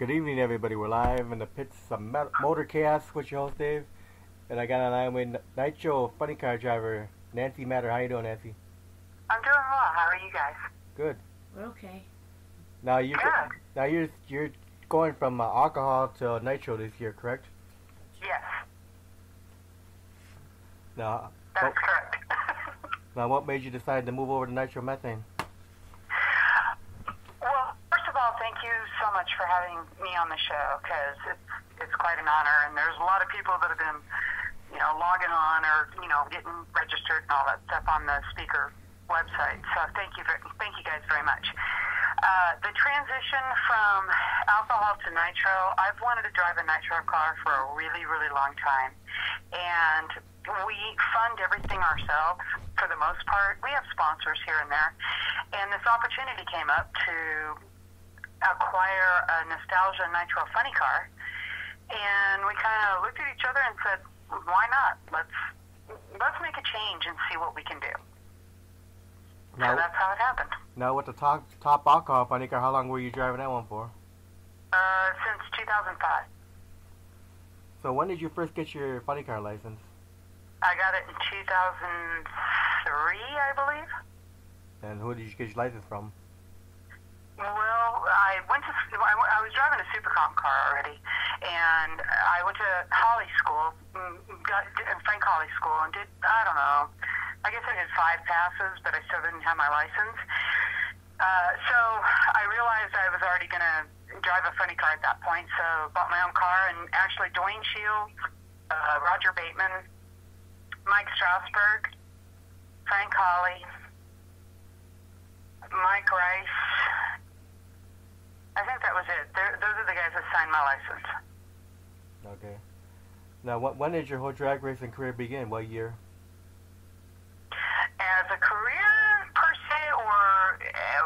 Good evening, everybody. We're live in the pits of Motor Chaos with your host, Dave. And I got on line with Nitro funny car driver, Nancy Matter. How you doing, Nancy? I'm doing well. How are you guys? Good. We're okay. Now you Good. now you're going from alcohol to nitro this year, correct? Yes, Now, that's correct. now what made you decide to move over to nitromethane? Well, first of all, thank you so much for having me on the show because it's quite an honor, and there's a lot of people that have been, logging on or getting registered and all that stuff on the speaker website. So thank you guys very much. The transition from alcohol to nitro, I've wanted to drive a nitro car for a really, really long time. And we fund everything ourselves for the most part. We have sponsors here and there. And this opportunity came up to acquire a Nostalgia Nitro funny car. And we kind of looked at each other and said, why not? Let's make a change and see what we can do. Now, so that's how it happened. Now with the top alcohol funny car, how long were you driving that one for? Since 2005. So when did you first get your funny car license? I got it in 2003, I believe. And who did you get your license from? Well, I was driving a Super Comp car already, and I went to Holly School, Frank Holly School, and did, I don't know, I guess I did 5 passes, but I still didn't have my license. So I realized I was already going to drive a funny car at that point, so bought my own car, and actually Dwayne Shields, Roger Bateman, Mike Strasberg, Frank Holly, Mike Rice, I think that was it. Those are the guys that signed my license. Okay. Now, when did your whole drag racing career begin? What year? As a career, per se, or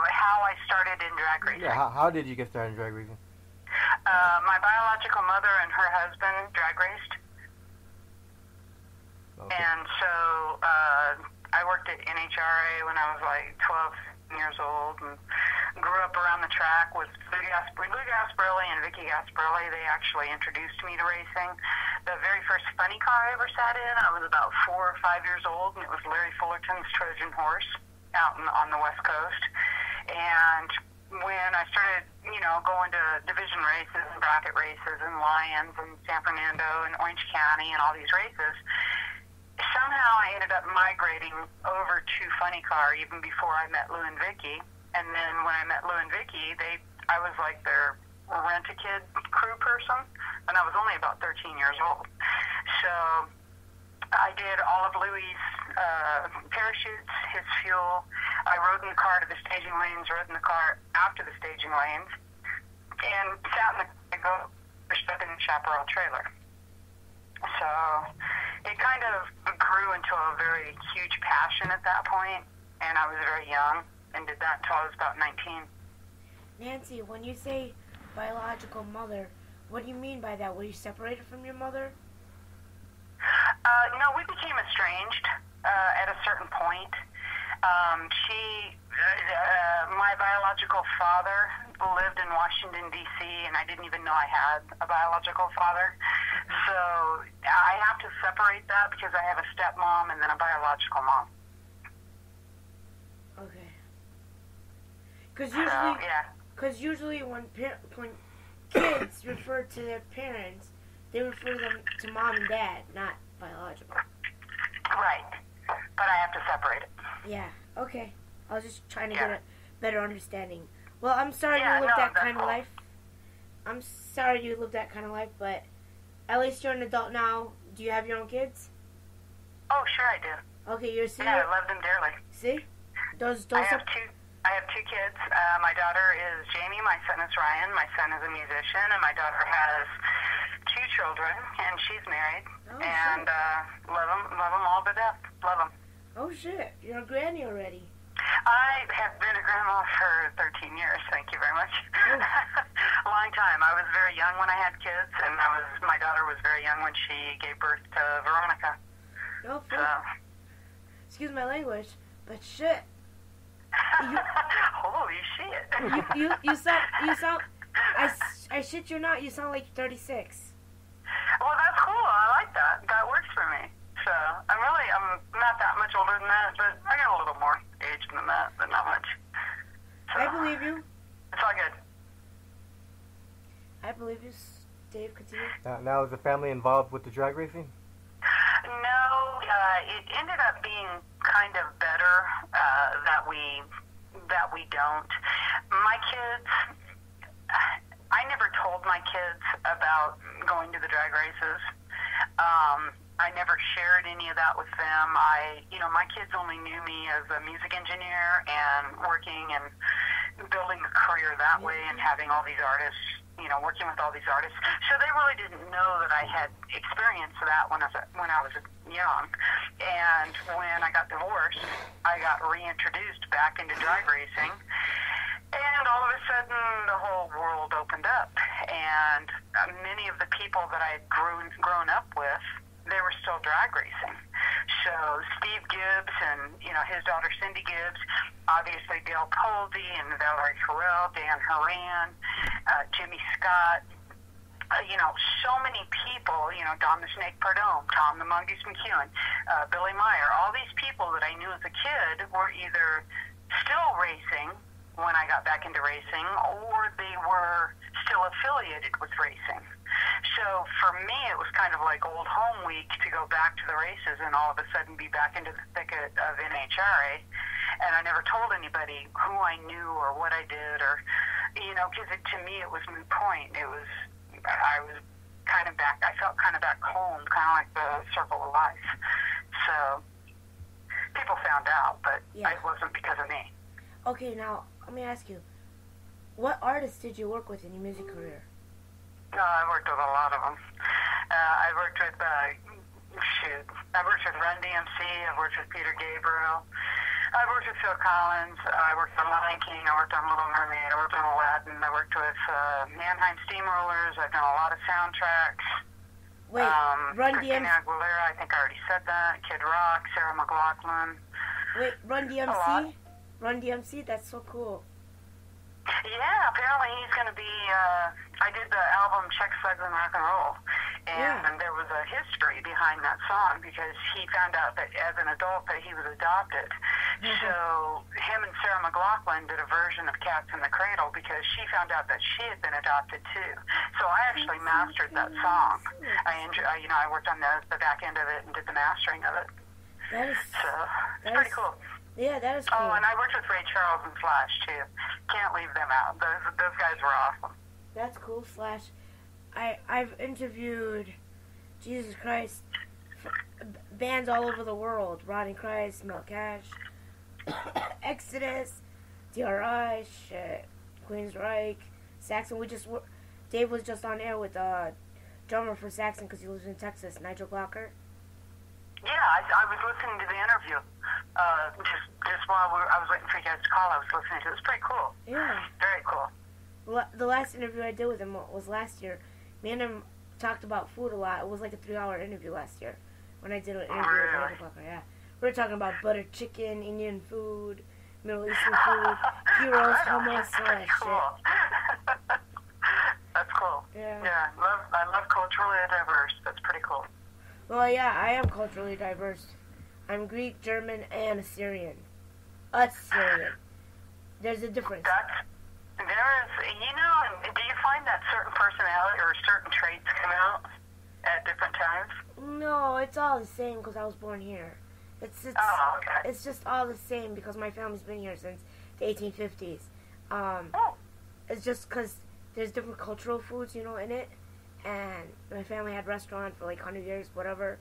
how I started in drag racing? Yeah, how did you get started in drag racing? My biological mother and her husband drag raced. Okay. And so I worked at NHRA when I was like 12 years old and grew up around the track with Lou Gasparelli and Vicky Gasparelli. They actually introduced me to racing. The very first funny car I ever sat in, I was about 4 or 5 years old, and it was Larry Fullerton's Trojan Horse out on the West Coast. And when I started, going to division races and bracket races and Lions and San Fernando and Orange County and all these races, somehow I ended up migrating over to funny car even before I met Lou and Vicky. And then when I met Lou and Vicky, I was like their rent-a-kid crew person, and I was only about 13 years old. So I did all of Louis' parachutes, his fuel. I rode in the car to the staging lanes, rode in the car after the staging lanes, and sat in the stuck in the chaparral trailer. So it kind of grew into a very huge passion at that point, and I was very young and did that until I was about 19. Nancy, when you say biological mother, what do you mean by that? Were you separated from your mother? No, we became estranged at a certain point. My biological father lived in Washington, D.C., and I didn't even know I had a biological father. So I have to separate that because I have a stepmom and then a biological mom. Okay. Because usually when kids refer to their parents, they refer them to mom and dad, not biological. Right. But I have to separate it. Yeah, okay. I was just trying to get a better understanding. Well, I'm sorry you lived that kind of life. I'm sorry you lived that kind of life, but at least you're an adult now. Do you have your own kids? Oh, sure I do. Okay, you're a senior. Yeah, I love them dearly. See? I have two kids. My daughter is Jamie. My son is Ryan. My son is a musician, and my daughter has 2 children, and she's married. Oh, and love them all to death. Love them. Oh shit! You're a granny already. I have been a grandma for 13 years. Thank you very much. Oh. A long time. I was very young when I had kids, and my daughter was very young when she gave birth to Veronica. Oh, so. Excuse my language, but shit. Holy shit. You sound I shit you not, you sound like 36. Well, that's cool. I like that. That works for me. So I'm not that much older than that, but I got a little more age than that, but not much. So, I believe you. It's all good. I believe you. Dave, continue. Now is the family involved with the drag racing? No, it ended up being kind of better that we don't. My kids, I never told my kids about going to the drag races. I never shared any of that with them. My kids only knew me as a music engineer and working and building a career that way and having all these artists, working with all these artists. So they really didn't know that I had experienced that when I was young. And when I got divorced, I got reintroduced back into drag racing. And all of a sudden, the whole world opened up. And many of the people that I had grown up with, they were still drag racing. So Steve Gibbs and, his daughter Cindy Gibbs, obviously Dale Poldy and Valerie Farrell, Dan Horan, Jimmy Scott, so many people, Don the Snake Pardome, Tom the Mongoose McEwen, Billy Meyer, all these people that I knew as a kid were either still racing when I got back into racing, or they were still affiliated with racing. So for me, it was kind of like old home week to go back to the races and all of a sudden be back into the thicket of NHRA. And I never told anybody who I knew or what I did, or, because to me it was moot point. I was kind of back, I felt kind of back home, kind of like the circle of life. So people found out, but it wasn't because of me. Okay, now, let me ask you, what artists did you work with in your music career? I worked with a lot of them. I worked with, I worked with Run DMC, I worked with Peter Gabriel, I worked with Phil Collins, I worked on Lion King, I worked on Little Mermaid, I worked on Aladdin, I worked with Mannheim Steamrollers, I've done a lot of soundtracks. Wait, Run Christina DMC? Aguilera, I think I already said that, Kid Rock, Sarah McLachlan. Wait, Run DMC? Run DMC? That's so cool. Yeah, apparently he's going to be, I did the album Check Slugs and Rock and Roll, and there was a history behind that song because he found out that as an adult that he was adopted. So him and Sarah McLachlan did a version of Cats in the Cradle because she found out that she had been adopted too. So I actually mastered that song. I worked on the back end of it and did the mastering of it. So it's pretty cool. Yeah, that is cool. Oh, and I worked with Ray Charles and Slash, too. Can't leave them out. Those guys were awesome. That's cool, Slash. I've interviewed, Jesus Christ, bands all over the world. Rodney Christ, Milk Cash, Exodus, DRI, shit, Queensryche, Saxon. Dave was just on air with drummer for Saxon because he lives in Texas, Nitro. Yeah, I was listening to the interview. Just while I was waiting for you guys to call, I was listening to it. It was pretty cool. Yeah. Very cool. The last interview I did with him was last year. Me and him talked about food a lot. It was like a 3-hour interview last year when I did an interview with Nitro. Yeah. We were talking about buttered chicken, Indian food, Middle Eastern food, gyros, hummus, all that shit. That's cool. Yeah. I love culturally diverse. That's pretty cool. Well, yeah, I am culturally diverse. I'm Greek, German, and Assyrian. Assyrian. There's a difference. Do you find that certain personality or certain traits come out at different times? No, it's all the same because I was born here. It's just all the same because my family's been here since the 1850s. It's just because there's different cultural foods, in it. And my family had restaurants for like 100 years, whatever.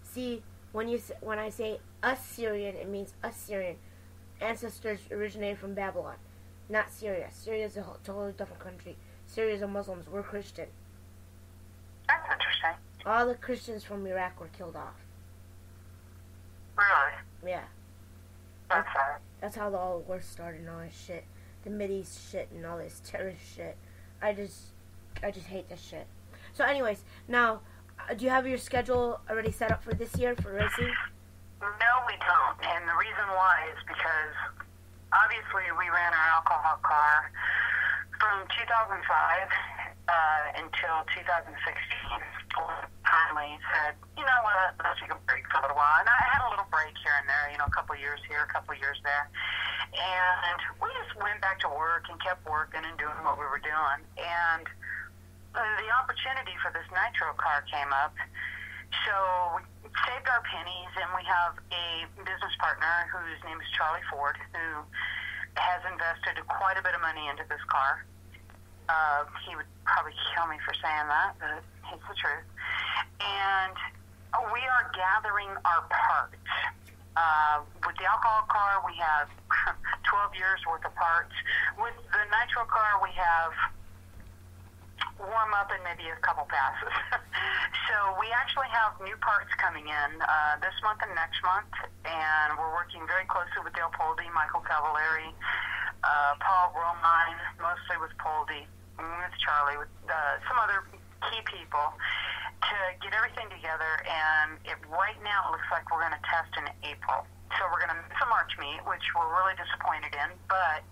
See, when I say Assyrian, it means Assyrian. Ancestors originated from Babylon, not Syria. Syria is a totally different country. Syrians are Muslims. We're Christian. That's interesting. All the Christians from Iraq were killed off. Really? Yeah. That's sad. That's how the whole war started and all this shit. The Mideast shit and all this terrorist shit. I just hate this shit. So anyways, now, do you have your schedule already set up for this year for racing? No, we don't. And the reason why is because, obviously, we ran our alcohol car from 2005 until 2016, finally said, you know what, let's take a break for a little while. And I had a little break here and there, you know, a couple of years here, a couple of years there. And we just went back to work and kept working and doing what we were doing. And the opportunity for this Nitro car came up. So we saved our pennies, and we have a business partner whose name is Charlie Ford, who has invested quite a bit of money into this car. He would probably kill me for saying that, but it's the truth. And we are gathering our parts. With the alcohol car, we have 12 years worth of parts. With the Nitro car, we have warm up and maybe a couple passes. So we actually have new parts coming in this month and next month, and we're working very closely with Dale Poldy, Michael Cavallari, Paul Romine, mostly with Poldy, with Charlie, with some other key people to get everything together. And right now it looks like we're going to test in April. So we're going to miss a March meet, which we're really disappointed in, but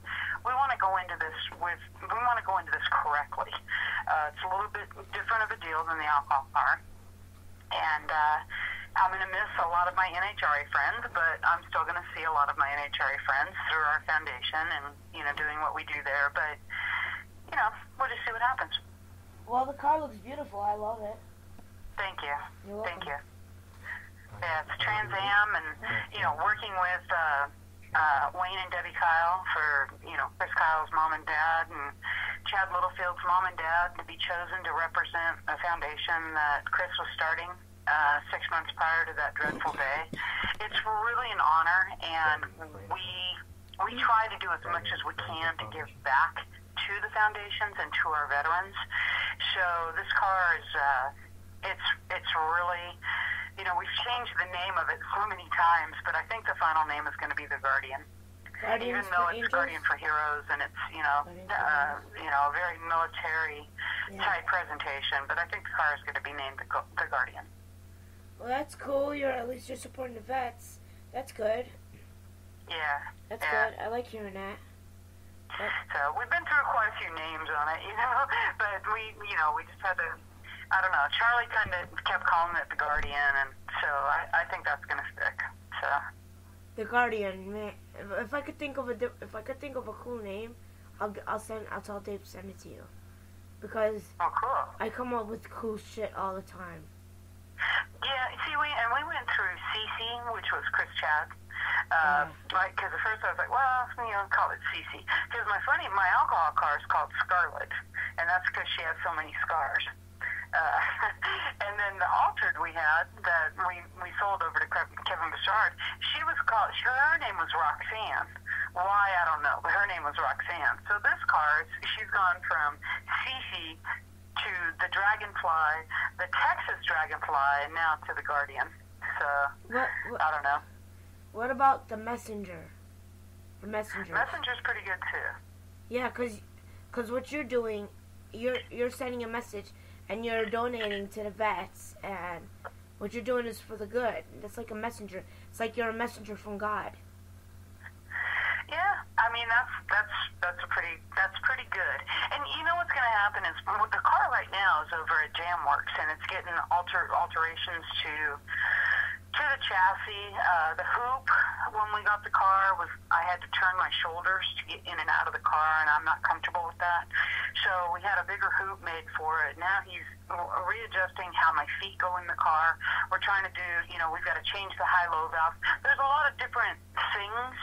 we want to go into this correctly. It's a little bit different of a deal than the alcohol car. And I'm going to miss a lot of my NHRA friends, but I'm still going to see a lot of my NHRA friends through our foundation and, you know, doing what we do there. But, you know, we'll just see what happens. Well, the car looks beautiful. I love it. Thank you. You're welcome. Thank you. Yeah, it's Trans Am, and, you know, working with Wayne and Debbie Kyle for, you know, Chris Kyle's mom and dad, and Chad Littlefield's mom and dad to be chosen to represent a foundation that Chris was starting 6 months prior to that dreadful day. It's really an honor, and we try to do as much as we can to give back to the foundations and to our veterans. So this car is, it's really, you know, we've changed the name of it so many times, but I think the final name is going to be the Guardian. Guardians Even though for it's Angels? Guardian for Heroes, and it's, you know, a very military type presentation, but I think the car is going to be named the Guardian. Well, that's cool. At least you're supporting the vets. That's good. Yeah. That's good. I like hearing that. So we've been through quite a few names on it, you know, but we just had to, I don't know, Charlie kind of kept calling it the Guardian, and so I think that's going to stick. So. The Guardian, man. If I could think of a cool name, I'll tell Dave to send it to you, because cool. I come up with cool shit all the time. Yeah, see, we went through CC, which was Chris Chad. Like, because at first I was like, well, you know, call it CC. Because my alcohol car is called Scarlet, and that's because she has so many scars. And then the altered we had that we sold over to Kevin Bouchard, her name was Roxanne. Why, I don't know, but her name was Roxanne. So this car, she's gone from CC to the Dragonfly, the Texas Dragonfly, and now to the Guardian. So, I don't know. What about the Messenger? The Messenger. Messenger's pretty good, too. Yeah, because what you're doing, you're sending a message, and you're donating to the vets, and what you're doing is for the good. It's like a messenger. It's like you're a messenger from God. Yeah, I mean that's pretty good. And you know what's going to happen is the car right now is over at Jamworks, and it's getting alterations to the chassis. The hoop, when we got the car, I had to turn my shoulders to get in and out of the car, and I'm not comfortable with that. So we had a bigger hoop made for it. Now he's readjusting how my feet go in the car. We're trying to do, you know, we've got to change the high-low valve. There's a lot of different things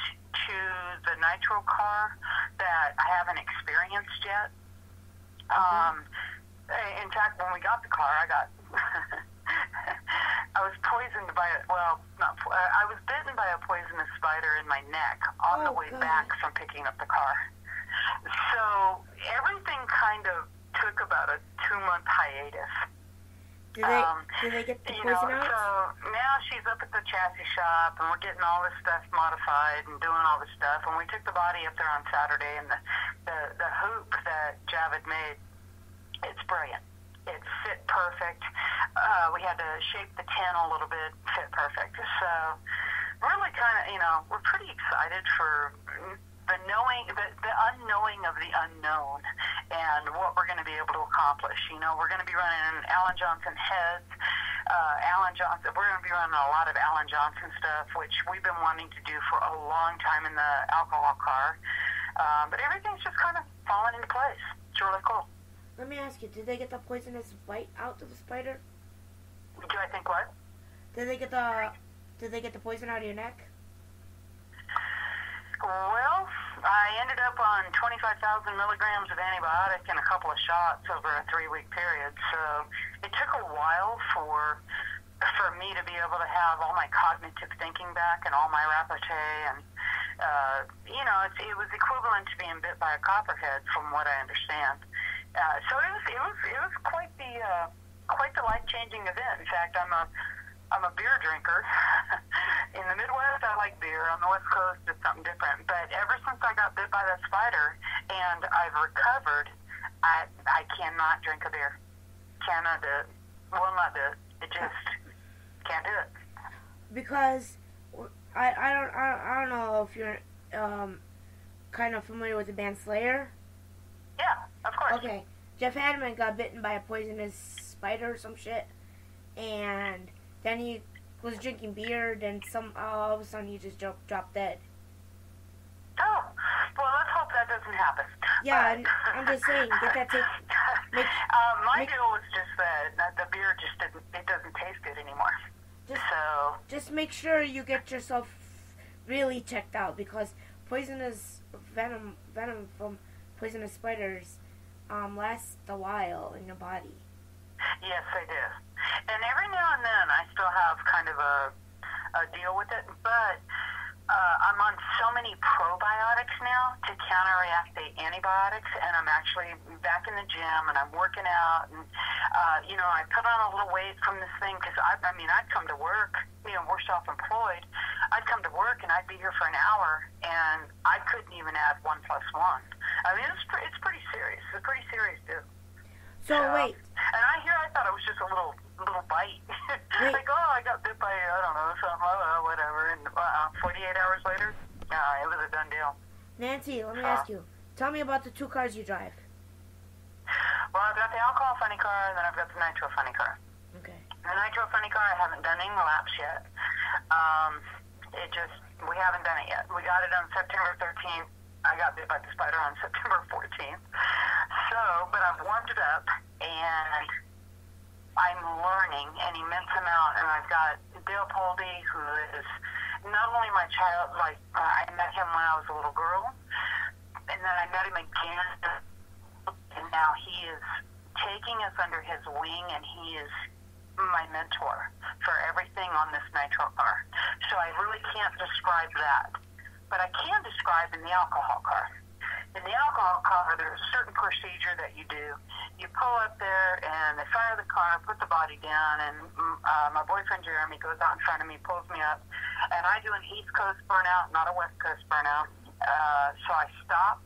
to the Nitro car that I haven't experienced yet. In fact, when we got the car, I was poisoned by I was bitten by a poisonous spider in my neck on the way back from picking up the car. So everything kind of took about a 2-month hiatus. Did they get the poison out? So now she's up at the chassis shop, and we're getting all this stuff modified and doing all this stuff. And we took the body up there on Saturday, and the hoop that Javid made, it's brilliant. It fit perfect. We had to shape the tin a little bit, fit perfect. So really kind of, you know, we're pretty excited for the knowing, the unknowing of the unknown, and what we're going to be able to accomplish. You know, we're going to be running Alan Johnson heads. Alan Johnson. We're going to be running a lot of Alan Johnson stuff, which we've been wanting to do for a long time in the alcohol car. But everything's just kind of falling into place. It's really cool. Let me ask you, did they get the poisonous bite out of the spider? Do I think what? Did they get the poison out of your neck? Well, I ended up on 25,000 milligrams of antibiotic and a couple of shots over a 3-week period. So it took a while for me to be able to have all my cognitive thinking back and all my repartee, and you know, it was equivalent to being bit by a copperhead, from what I understand. So it was quite the life-changing event. In fact, I'm a beer drinker. In the Midwest, I like beer. On the West Coast, it's something different. But ever since I got bit by that spider and I've recovered, I cannot drink a beer. Cannot do it. Will not do it. It just can't do it. Because I don't know if you're kind of familiar with the band Slayer. Yeah, of course. Okay, Jeff Hanneman got bitten by a poisonous spider or some shit, and then he was drinking beer. Then all of a sudden he just dropped dead. Oh, well, let's hope that doesn't happen. Yeah, I'm just saying, get that taken. My deal was just that the beer just doesn't taste good anymore. Just make sure you get yourself really checked out, because poisonous venom from poisonous spiders lasts a while in your body. Yes, they do. And every now and then I still have kind of a deal with it, but I'm on so many probiotics now to counteract the antibiotics, and I'm actually back in the gym and I'm working out, and you know, I put on a little weight from this thing, because I'd come to work, you know, we're self-employed, I'd come to work and I'd be here for an hour and I couldn't even add 1 + 1. I mean, it's pretty serious. It's a pretty serious deal. So wait. And I thought it was just a little bite. Like, oh, I got bit by, I don't know, something, whatever. And 48 hours later, it was a done deal. Nancy, let me ask you. Tell me about the 2 cars you drive. Well, I've got the alcohol funny car, and then I've got the Nitro funny car. Okay. The Nitro funny car, I haven't done any laps yet. We haven't done it yet. We got it on September 13th. I got bit by the spider on September 14th. But I've warmed it up, and I'm learning an immense amount. And I've got Dale Poldy, who is not only my child, like, I met him when I was a little girl, and then I met him again, and now he is taking us under his wing, and he is my mentor for everything on this Nitro car. So I really can't describe that. But I can describe in the alcohol car. In the alcohol car, there's a certain procedure that you do. You pull up there, and they fire the car, put the body down, and my boyfriend Jeremy goes out in front of me, pulls me up, and I do an East Coast burnout, not a West Coast burnout. So I stop,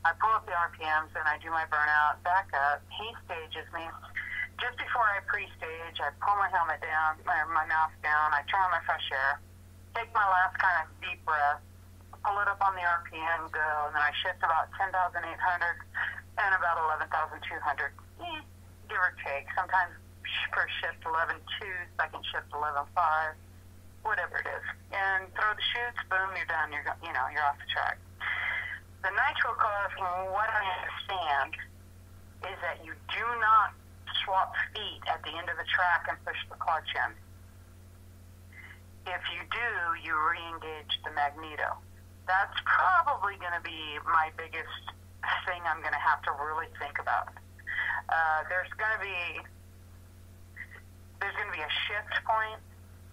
I pull up the RPMs, and I do my burnout, back up. He stages me. Just before I pre-stage, I pull my helmet down, my mouth down, I turn on my fresh air, take my last kind of deep breath, pull it up on the RPM, go, and then I shift about 10,800 and about 11,200, give or take. Sometimes first shift 11.2, second shift 11.5, whatever it is. And throw the chutes, boom, you're done. You're off the track. The Nitro car, from what I understand, is that you do not swap feet at the end of the track and push the clutch in. If you do, you re-engage the magneto. That's probably going to be my biggest thing I'm going to have to really think about. There's going to be a shift point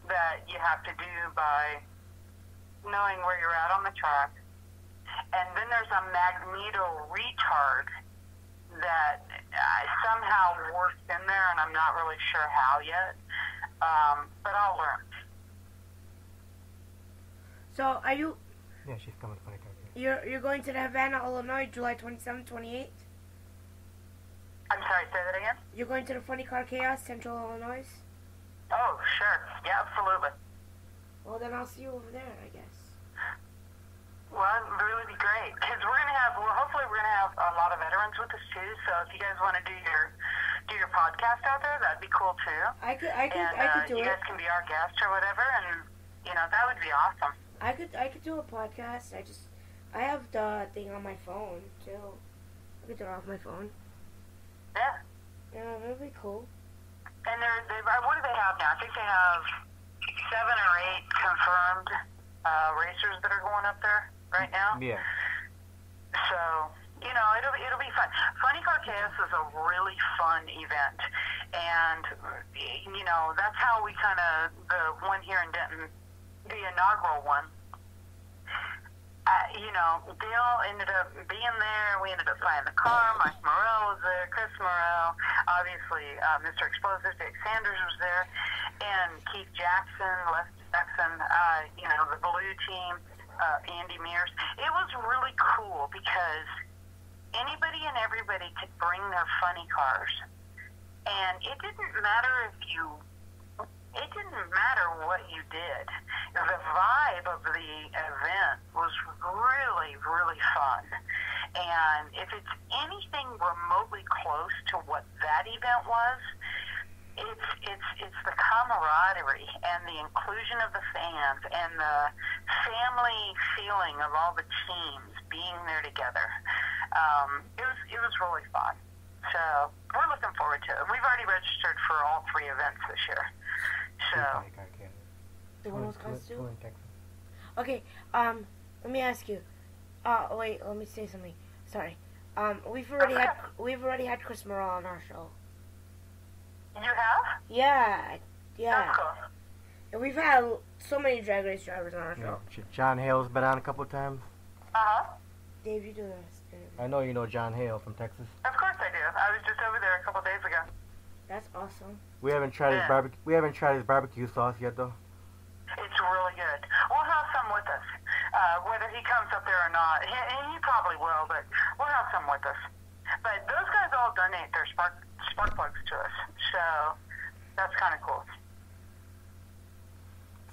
that you have to do by knowing where you're at on the track, and then there's a magneto retard that somehow works in there, and I'm not really sure how yet, but I'll learn. So are you? Yeah, she's coming to funny car. You're going to the Havana, Illinois, July 27th, 28th? I'm sorry, say that again? You're going to the Funny Car Chaos, Central Illinois? Oh, sure. Yeah, absolutely. Well, then I'll see you over there, I guess. Well, it would really be great because hopefully we're gonna have a lot of veterans with us too. So if you guys want to do your podcast out there, that'd be cool too. I could do you it. guys can be our guest or whatever, and that would be awesome. I could do a podcast. I have the thing on my phone too. I could do it off my phone. Yeah. Yeah, that'd be cool. And what do they have now? I think they have 7 or 8 confirmed racers that are going up there right now. Yeah. So, it'll be fun. Funny Car Chaos is a really fun event. And, that's how we the one here in Denton, the inaugural one, Dale ended up being there. We ended up buying the car. Mike Morrell was there. Chris Morrell. Obviously, Mr. Explosive, Dick Sanders was there. And Keith Jackson, Les Jackson, the Blue Team, Andy Mears. It was really cool because anybody and everybody could bring their funny cars. And it didn't matter what you did. The vibe of the event was really, really fun. And if it's anything remotely close to what that event was, it's the camaraderie and the inclusion of the fans and the family feeling of all the teams being there together. It was really fun. So we're looking forward to it. We've already registered for all 3 events this year. So the one in Wisconsin too? Texas. Okay, let me ask you. Wait, let me say something. Sorry. We've already had Chris Morrell on our show. You have? Yeah. That's cool. And we've had so many drag race drivers on our show. Yeah. John Hale's been on a couple times. Dave, you do this. I know you know John Hale from Texas. Of course I do. I was just over there a couple days ago. That's awesome. We haven't tried his barbecue. We haven't tried his barbecue sauce yet, though. It's really good. We'll have some with us, whether he comes up there or not. He probably will, but we'll have some with us. But those guys all donate their spark plugs to us, so that's kind of cool.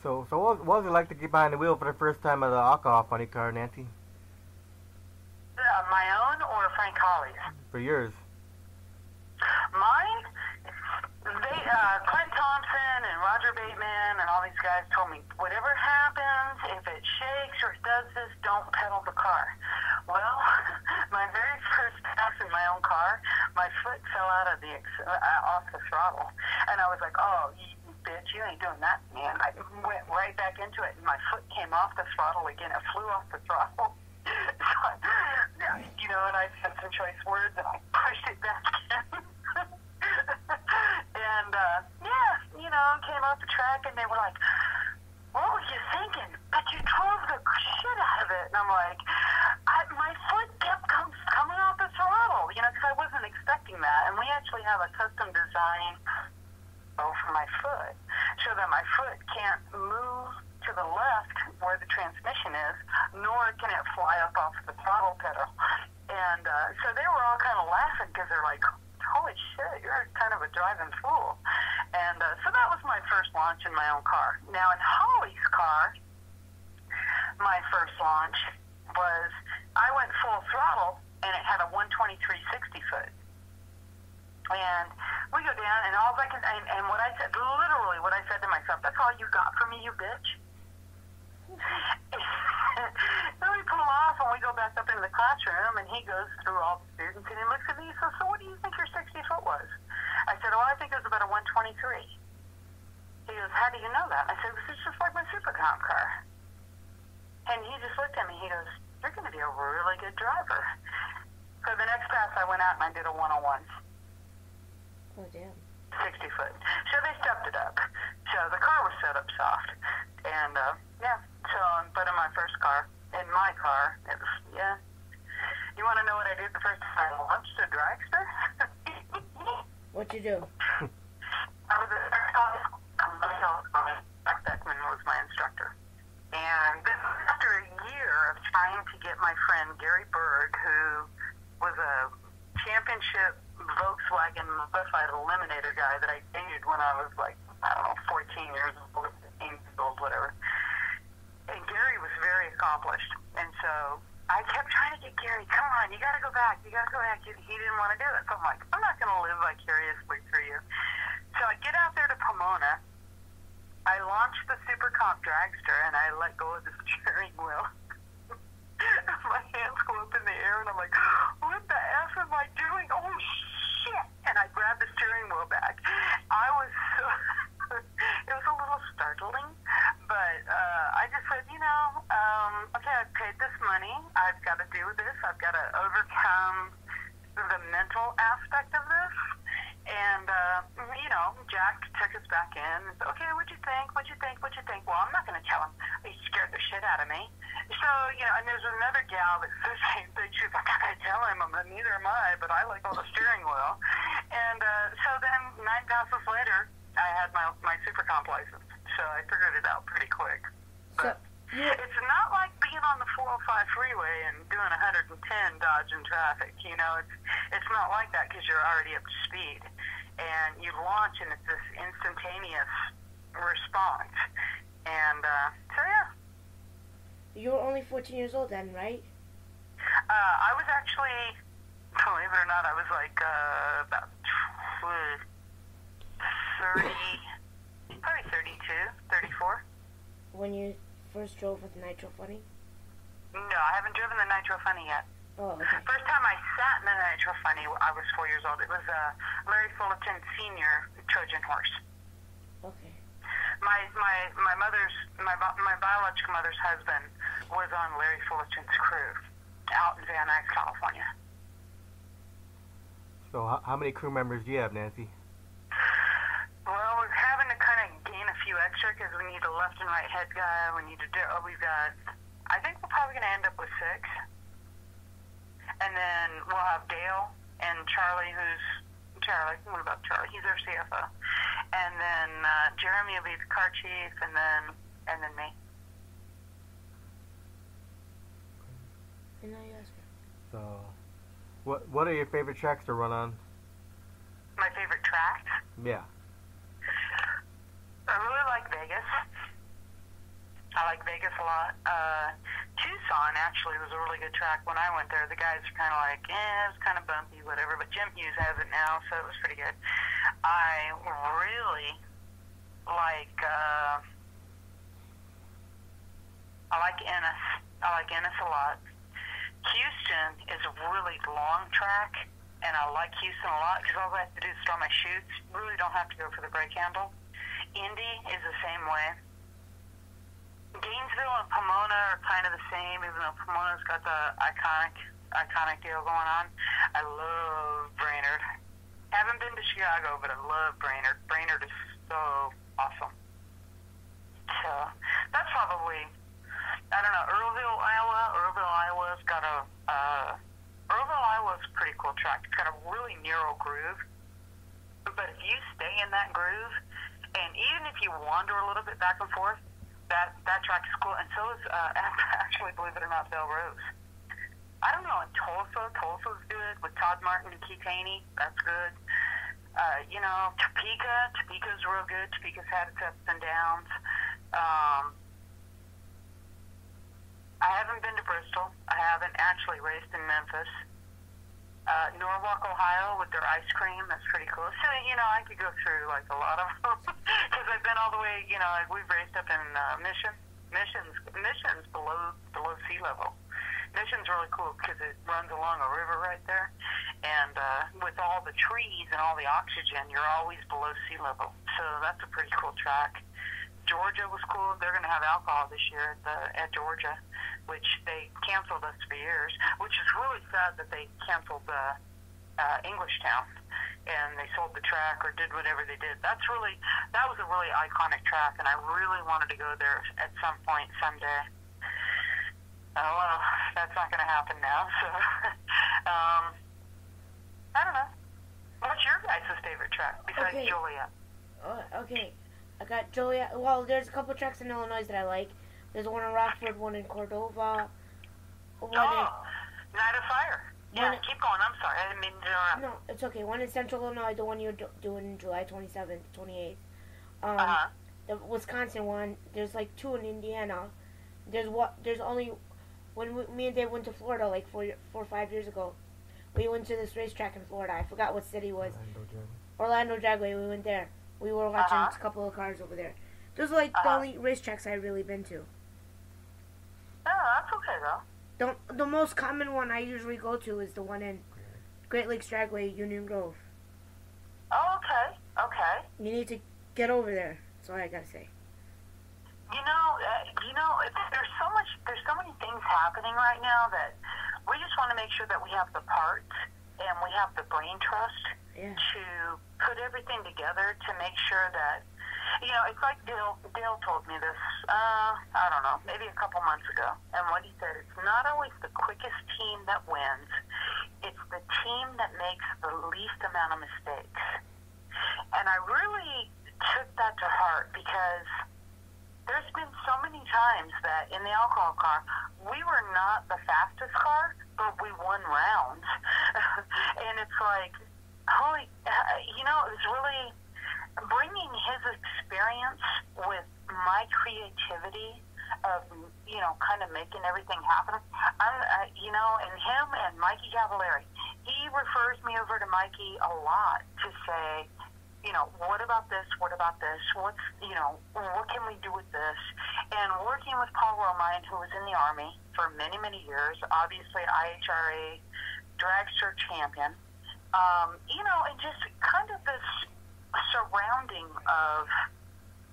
So what was it like to get behind the wheel for the first time of the alcohol funny car, Nancy? My own or Frank Holly's? For yours. Mine? Clint Thompson and Roger Bateman and all these guys told me, whatever happens, if it shakes or it does this, don't pedal the car. Well, my very first pass in my own car, my foot fell out of off the throttle. And I was like, oh, you bitch, you ain't doing that, man. I went right back into it, and my foot came off the throttle again. It flew off the throttle. And I said some choice words, and I pushed it back in. And, came off the track, and they were like, what were you thinking? But you drove the shit out of it. And I'm like, my foot kept coming off the throttle, because I wasn't expecting that. And we actually have a custom design for my foot so that my foot can't move to the left where the transmission is, nor can it fly up off the throttle pedal. And so they were all kind of laughing because they're like, holy shit, you're kind of a driving fool. And so that was my first launch in my own car. Now in Holly's car, my first launch was, I went full throttle and it had a 123 60 foot. And we go down and all I can, and what I said, literally what I said to myself, that's all you got for me, you bitch? Then we pull off and we go back up into the classroom and he goes through all the students and he looks at me and says, so what do you think your 60 foot was? I said, I think it was about a 123. He goes, how do you know that? I said, this is just like my Super Comp car. And he just looked at me, he goes, you're going to be a really good driver. So the next pass I went out and I did a 101. Oh, damn. 60 foot. So they stepped it up. So the car was set up soft. And, but in my first car, it was, You want to know what I did the first time I launched a dragster? What'd you do? I was at Beckman was my instructor. And this was after a year of trying to get my friend Gary Berg, who was a championship Volkswagen modified eliminator guy that I dated when I was 14 years old, 15 years old, whatever. And Gary was very accomplished. And so I kept trying to get Gary, come on, you got to go back. You got to go back. He didn't want to do it. So I'm like, I'm not going to live vicariously through you. So I get out there to Pomona. I launch the Super Comp dragster, and I let go of the steering wheel. My hands go up in the air, and I'm like, what the F am I doing? Oh, shit! And I grabbed the steering wheel back. I was so... it was a little startling, but I just said, okay, I've paid this money. I've got to do this. I've got to overcome the mental aspect of this. And, Jack took us back in and said, okay, what'd you think? What'd you think? What'd you think? Well, I'm not going to tell him. He scared the shit out of me. So, and there's another gal that said the same thing. She was like, I got to tell him. Neither am I, but I like all the steering wheel. And so then 9 passes later, I had my Super Comp license. So I figured it out pretty quick. But it's not like being on the 405 freeway and doing 110 dodging traffic. It's not like that because you're already up to speed. And you launch, and it's this instantaneous response. And, so yeah. You were only 14 years old then, right? I was actually, believe it or not, I was like, about 30, probably 32, 34. When you first drove with the Nitro Funny? No, I haven't driven the Nitro Funny yet. Oh, okay. First time I sat in the Nitro Funny, I was 4 years old. It was Larry Fullerton Sr. Trojan horse. Okay. My biological mother's husband was on Larry Fullerton's crew out in Van Nuys, California. So how many crew members do you have, Nancy? Well, we're having to kind of gain a few extra because we need a left and right head guy. We've got, I think we're probably going to end up with 6. And then we'll have Dale and Charlie, what about Charlie? He's our CFO. And then Jeremy will be the car chief, and then me. And now you ask her. So, what are your favorite tracks to run on? My favorite tracks? Yeah. I really like Vegas. I like Vegas a lot. Tucson actually was a really good track when I went there. The guys were kind of like, it's kind of bumpy, whatever. But Jim Hughes has it now, so it was pretty good. I really like, I like Ennis. I like Ennis a lot. Houston is a really long track, and I like Houston a lot because all I have to do is throw my chutes. Really don't have to go for the brake handle. Indy is the same way. Gainesville and Pomona are kind of the same, even though Pomona's got the iconic deal going on. I love Brainerd. Haven't been to Chicago, but I love Brainerd. Brainerd is so awesome. So that's probably, I don't know, Earlville, Iowa. Earlville, Iowa's got Earlville, Iowa's a pretty cool track. It's got a really narrow groove, but if you stay in that groove, and even if you wander a little bit back and forth, that track is cool, and so is, actually, believe it or not, Belle Rose. I don't know, in Tulsa's good, with Todd Martin and Keith Haney, that's good. Topeka's real good. Topeka's had its ups and downs. I haven't been to Bristol. I haven't actually raced in Memphis. Norwalk, Ohio, with their ice cream, that's pretty cool. So, I could go through, like, a lot of them, because I've been all the way, we've raced up in Mission's below sea level. Mission's really cool because it runs along a river right there, and with all the trees and all the oxygen, you're always below sea level. So that's a pretty cool track. Georgia was cool. They're going to have alcohol this year at Georgia, which they canceled us for years, which is really sad that they canceled Englishtown and they sold the track or did whatever they did. That was a really iconic track, and I really wanted to go there at some point someday. Oh, well, that's not going to happen now, so I don't know. What's your guys' favorite track besides Joliet? Okay. I got Joliet. Well, there's a couple tracks in Illinois that I like. There's one in Rockford, one in Cordova. Night of Fire. Yeah, keep going. I'm sorry. I didn't mean to interrupt. No, it's okay. One in Central Illinois, the one you're doing July 27th, 28th. The Wisconsin one, there's like 2 in Indiana. There's only when me and Dave went to Florida like 4 or 5 years ago. We went to this racetrack in Florida. I forgot what city it was. Orlando Dragway. We went there. We were watching a couple of cars over there. Those are like the only racetracks I've really been to. Oh, that's okay though. The most common one I usually go to is the one in Great Lakes Dragway, Union Grove. Oh, okay. Okay. You need to get over there. That's all I gotta say. There's so many things happening right now that we just want to make sure that we have the parts and we have the brain trust to put everything together to make sure that, it's like Dale told me this, I don't know, maybe a couple months ago. And what he said, it's not always the quickest team that wins. It's the team that makes the least amount of mistakes. And I really took that to heart because there's been so many times that in the alcohol car, we were not the fastest car, but we won rounds. And it's like, it was really bringing his experience with my creativity of, kind of making everything happen. And him and Mikey Cavallari, he refers me over to Mikey a lot to say, what about this? What about this? What can we do with this? And working with Paul Romine, who was in the Army for many, many years, obviously IHRA dragster champion, and just kind of this surrounding of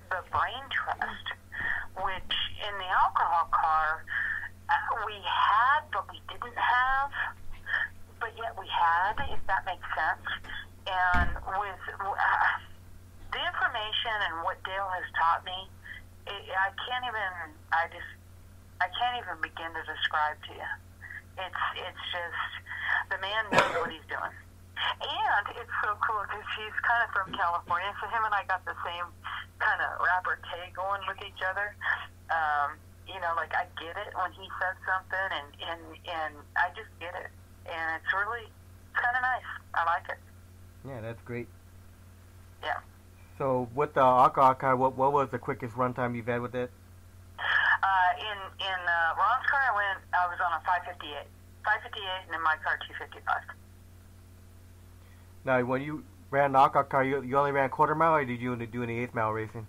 the brain trust, which in the alcohol car, we had, but we didn't have, but yet we had, if that makes sense. And with the information and what Dale has taught me, I can't even begin to describe to you. It's just, the man knows what he's doing. And it's so cool because he's kind of from California, so him and I got the same kind of repartee going with each other. Like I get it when he says something, and I just get it. And it's really kind of nice. I like it. Yeah, that's great. Yeah. So with the alcohol car, what was the quickest run time you've had with it? In Ron's car, I was on a 5:58, and in my car 2:55. Now, when you ran the alcohol car, you only ran quarter mile, or did you do any 8th mile racing?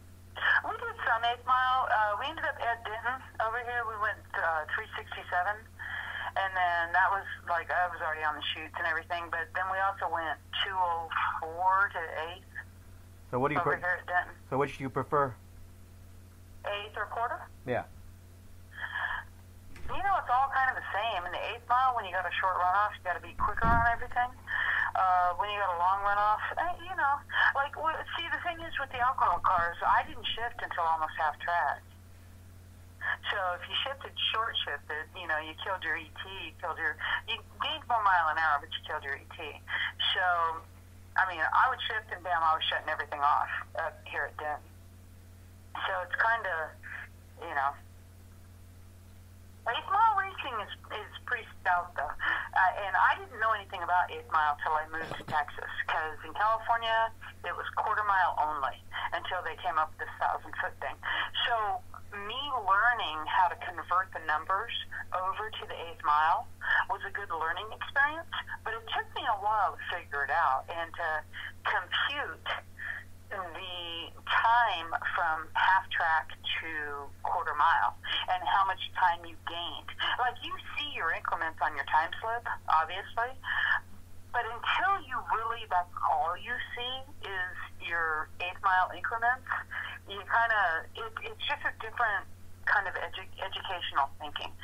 We did some 8th mile. We ended up at Denton over here. We went 367. And then that was like, I was already on the chutes and everything, but then we also went 204 to 8th. So what do you over here at Denton. So which do you prefer? 8th or quarter? Yeah. It's all kind of the same. In the 8th mile, when you got a short runoff, you got to be quicker on everything. When you got a long runoff, see, the thing is with the alcohol cars, I didn't shift until almost half track. So if you short shifted, you killed your ET, you gained more mile an hour, but you killed your ET. So, I would shift and bam, I was shutting everything off here at Denton. So it's kind of, 8th mile racing is pretty stout though. And I didn't know anything about 8th mile till I moved to Texas, because in California, it was quarter mile only until they came up with this 1,000-foot thing. So me learning how to convert the numbers over to the 8th mile was a good learning experience, but it took me a while to figure it out and to compute the time from half track to quarter mile and how much time you gained. Like, you see your increments on your time slip, obviously, but until you really, that's all you see is your 8th mile increments, you kind of, it's just a different kind of educational thinking.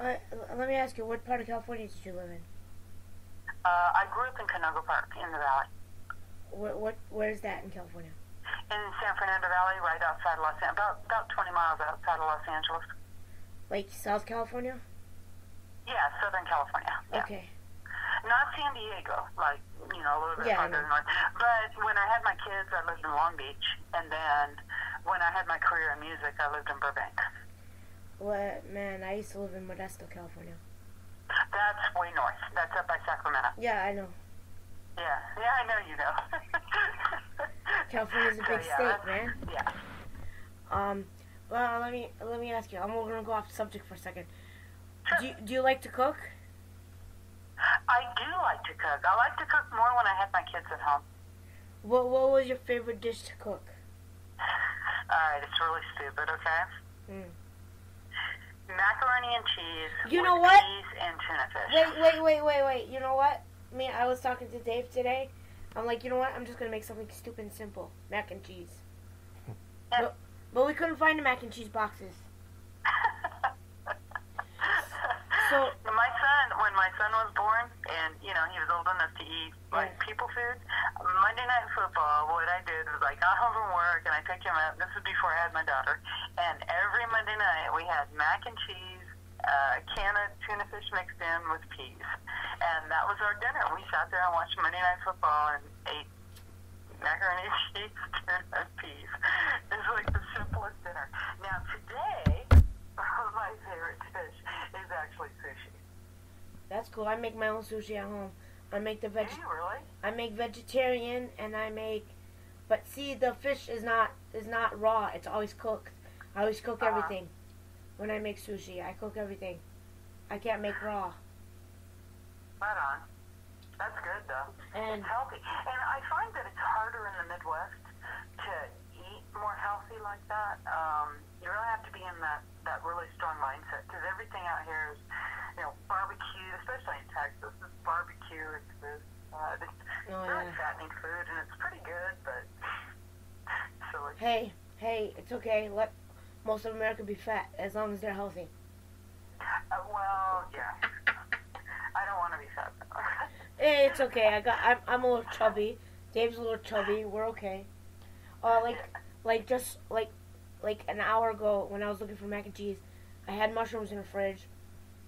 Let me ask you, what part of California did you live in? I grew up in Canoga Park in the valley. Where is that in California? In San Fernando Valley, right outside Los Angeles, about 20 miles outside of Los Angeles. Like South California? Yeah, Southern California. Yeah. Okay. Not San Diego, a little bit farther north. But when I had my kids, I lived in Long Beach, and then when I had my career in music, I lived in Burbank. Well, man, I used to live in Modesto, California. That's way north. That's up by Sacramento. Yeah, I know. Yeah, I know you know. California's a big state, man. Yeah. Well, let me ask you. I'm gonna go off the subject for a second. Do you like to cook? I do like to cook. I like to cook more when I have my kids at home. What was your favorite dish to cook? Alright, it's really stupid, okay? Macaroni and cheese you know with what? peas and tuna fish. Wait. You know what? I was talking to Dave today. I'm like, you know what? I'm just going to make something stupid and simple. Mac and cheese. Yeah. But we couldn't find the mac and cheese boxes. So when my son was born, and he was old enough to eat people food, Monday Night Football, what I did was I got home from work and I took him out. This was before I had my daughter, and every Monday night we had mac and cheese, a can of tuna fish mixed in with peas, and that was our dinner. We sat there and watched Monday Night Football and ate macaroni and cheese, tuna and peas. It was like the simplest dinner. Now today, my favorite dish is actually sushi. that's cool. I make my own sushi at home. I make Do you really? I make vegetarian, and I make, but see, the fish is not raw. It's always cooked. I always cook everything. When I make sushi, I cook everything. I can't make raw. Right on. That's good though. And it's healthy. And I find that it's harder in the Midwest to eat more healthy like that. You really have to be in that really strong mindset, because everything out here is, barbecue, especially in Texas. It's barbecue. It's this. It's really fattening food, and it's pretty good, but silly. Hey, it's okay. Let most of America be fat as long as they're healthy. Well, yeah. I don't want to be fat. Hey, it's okay. I'm a little chubby. Dave's a little chubby. We're okay. Like an hour ago when I was looking for mac and cheese, I had mushrooms in the fridge.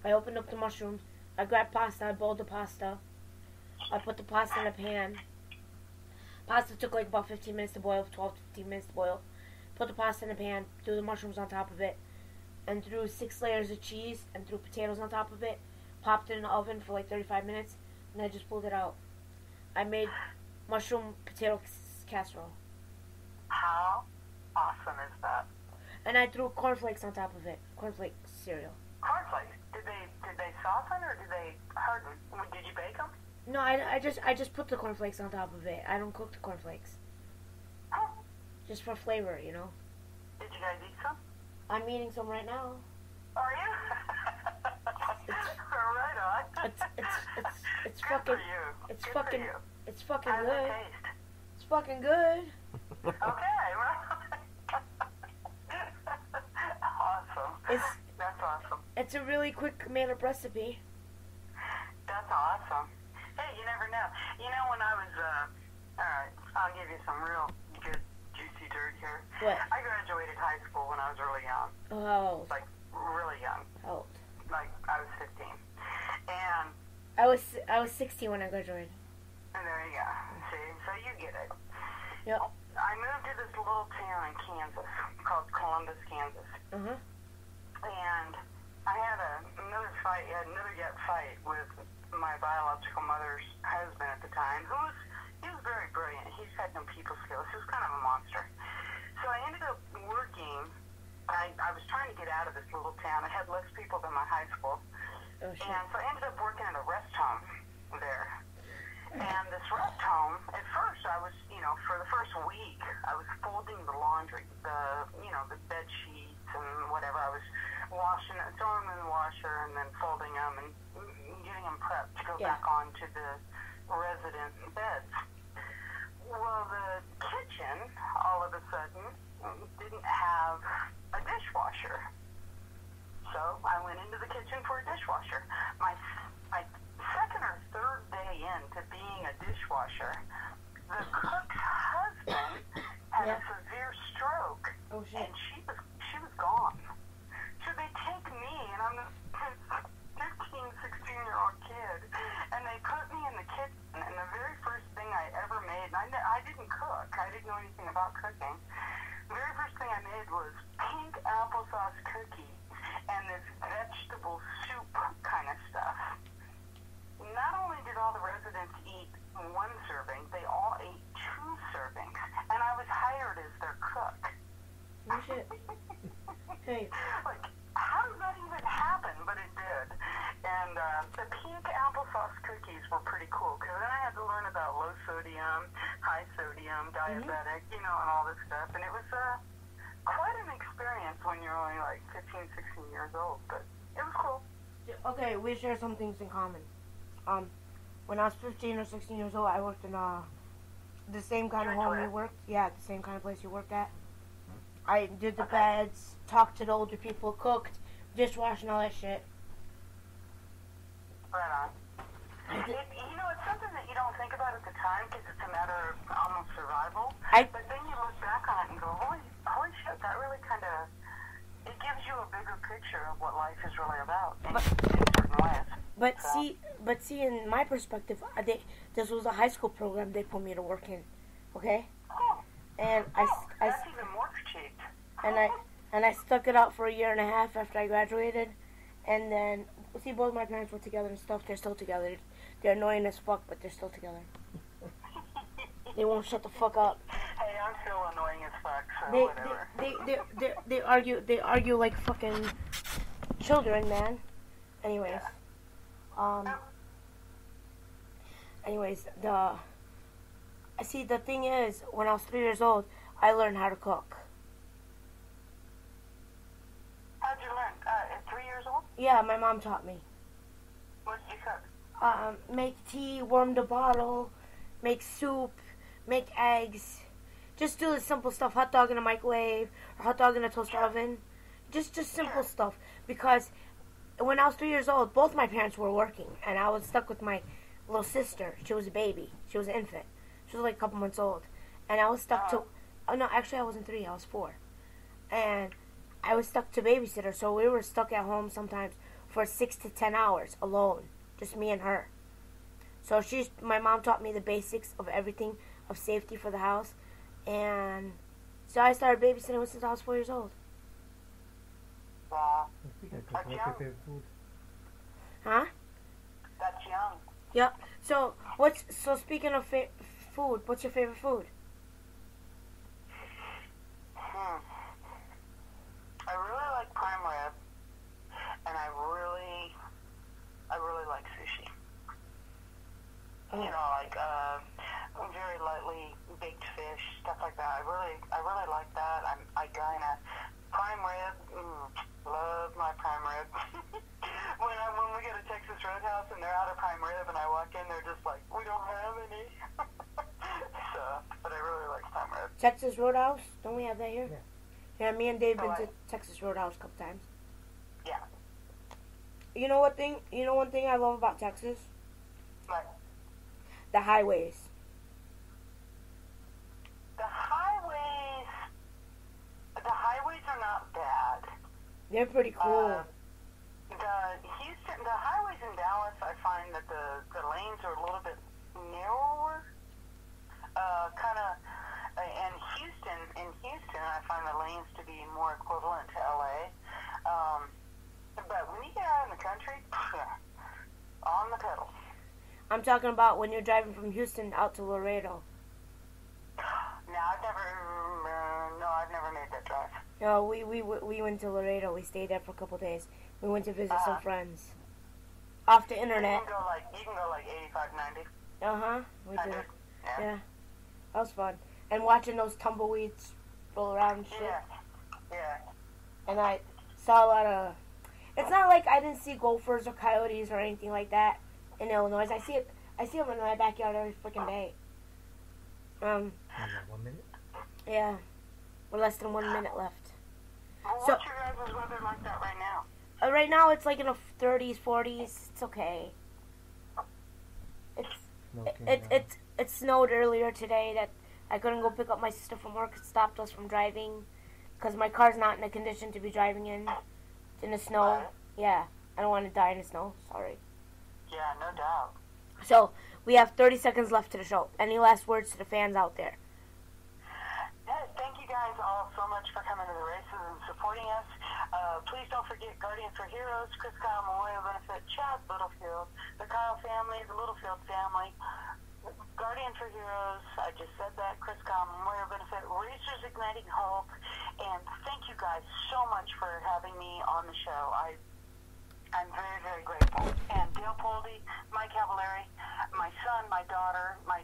I opened up the mushrooms. I grabbed pasta. I boiled the pasta. I put the pasta in a pan. Pasta took like about 15 minutes to boil, 12 to 15 minutes to boil. Put the pasta in a pan, threw the mushrooms on top of it, and threw 6 layers of cheese, and threw potatoes on top of it. Popped it in the oven for like 35 minutes, and I just pulled it out. I made mushroom potato casserole. How awesome is that? And I threw cornflakes on top of it. Cornflake cereal. Cornflakes? Did they soften or did they harden? Did you bake them? No, I just put the cornflakes on top of it. I don't cook the cornflakes. Oh. Just for flavor, you know. Did you guys eat some? I'm eating some right now. Are you? Right on. It's good fucking. for you. It's good fucking. For you. It's fucking How does good. it taste? It's fucking good. Okay, well. Awesome. That's awesome. It's a really quick made-up recipe. That's awesome. Hey, you never know. When I was, alright, I'll give you some real good, juicy dirt here. What? I graduated high school when I was really young. Oh. Like, really young. How old? Like, I was 15. And I was 16 when I graduated. and there you go. See? So you get it. Yep. I moved to this little town in Kansas called Columbus, Kansas. Uh-huh. And I had another fight with my biological mother's husband at the time, he was very brilliant. He's had no people skills. He was kind of a monster. So I ended up working. I was trying to get out of this little town. I had less people than my high school. Oh, shit. And so I ended up working at a rest home there. And this rest home, at first I was, for the first week, I was folding the laundry, the bed sheets and whatever. I was washing it, throwing them in the washer and then folding them and getting them prepped to go back onto the resident beds. Well, the kitchen, all of a sudden, didn't have a dishwasher. So I went into the kitchen for a dishwasher. My second or third day into being a dishwasher, the cook's husband had a severe stroke, and she was gone. So they take me, and I'm a 15, 16-year-old kid, and they put me in the kitchen, and the very first thing I ever made, and I didn't cook. I didn't know anything about cooking. The very first thing I made was pink applesauce cookies and this vegetable soup kind of stuff. Not only did all the residents eat one serving, they all ate 2 servings, and I was hired as their cook. Oh, shit. Hey. Like, how did that even happen? But it did. cookies were pretty cool because then I had to learn about low sodium, high sodium, diabetic, you know, and all this stuff. And it was quite an experience when you're only like 15, 16 years old, but it was cool. Okay, we share some things in common. When I was 15 or 16 years old, I worked in the same kind of home you worked. Yeah, the same kind of place you worked at. I did the beds, talked to the older people, cooked, dishwashing, all that shit. Right on. You know, it's something that you don't think about at the time because it's a matter of almost survival. But then you look back on it and go, holy shit, that really kind of, it gives you a bigger picture of what life is really about in certain ways. But see, in my perspective, this was a high school program they put me to work in, okay? Oh. And That's even more cheap. And I stuck it out for a year and a half after I graduated, and then see, both my parents were together and stuff. They're still together. They're annoying as fuck, but they're still together. They won't shut the fuck up. Hey, I'm still annoying as fuck, so whatever. They argue like fucking children, man. Anyways, the thing is, when I was 3 years old, I learned how to cook. How'd you learn? At 3 years old? Yeah, my mom taught me. What did you cook? Make tea, warm the bottle, make soup, make eggs. Just do the simple stuff, hot dog in a microwave, or hot dog in a toaster oven. Just simple stuff. Because when I was 3 years old, both my parents were working, and I was stuck with my little sister. She was a baby. She was an infant. She was like a couple months old. And I was stuck to... Oh, no, actually I wasn't 3. I was 4. And I was stuck to babysitter, so we were stuck at home sometimes for 6 to 10 hours alone. Just me and her. So my mom taught me the basics of everything, of safety for the house. And so I started babysitting since I was 4 years old. Wow. What's your favorite food? Huh? That's young. Yep. So speaking of food, what's your favorite food? I really like prime rib, and I really like sushi. Oh. You know, like very lightly baked fish, stuff like that. I really like that. I kinda prime rib. Love my prime rib. when we go to Texas Roadhouse and they're out of prime rib, and I walk in, they're just like, we don't have any. So, but I really like prime rib. Texas Roadhouse? Don't we have that here? Yeah. Yeah, me and Dave been to Texas Roadhouse a couple times. Yeah. You know one thing I love about Texas? What? The highways. The highways are not bad. They're pretty cool. The highways in Dallas, I find that the lanes are a little bit narrower. In Houston, I find the lanes to be more equivalent to LA. But when you get out in the country, on the pedal. I'm talking about when you're driving from Houston out to Laredo. I've never made that drive. No, we went to Laredo. We stayed there for a couple days. We went to visit some friends. Off the internet. You can go like 85, 90. We did. Yeah. That was fun. And watching those tumbleweeds roll around and shit. Yeah. And I saw a lot of... It's not like I didn't see gophers or coyotes or anything like that in Illinois. I see them in my backyard every freaking day. 1 minute? Yeah. We're less than 1 minute left. Well, what's your guys' weather like that right now? Right now it's like in the 30s, 40s. It's okay. It snowed earlier today that I couldn't go pick up my sister from work. It stopped us from driving because my car's not in a condition to be driving in the snow. Right. Yeah, I don't want to die in the snow. Sorry. Yeah, no doubt. So we have 30 seconds left to the show. Any last words to the fans out there? Thank you guys all so much for coming to the races and supporting us. Please don't forget Guardians for Heroes, Chris Kyle Memorial Benefit, Chad Littlefield, the Kyle family, the Littlefield family, Guardians for Heroes, I just said that, Chris Kyle Memorial Benefit, Racers Igniting Hope, and thank you guys so much for having me on the show. I I'm very, very grateful. And Dale Poldy, Mike Cavallari, my son, my daughter, my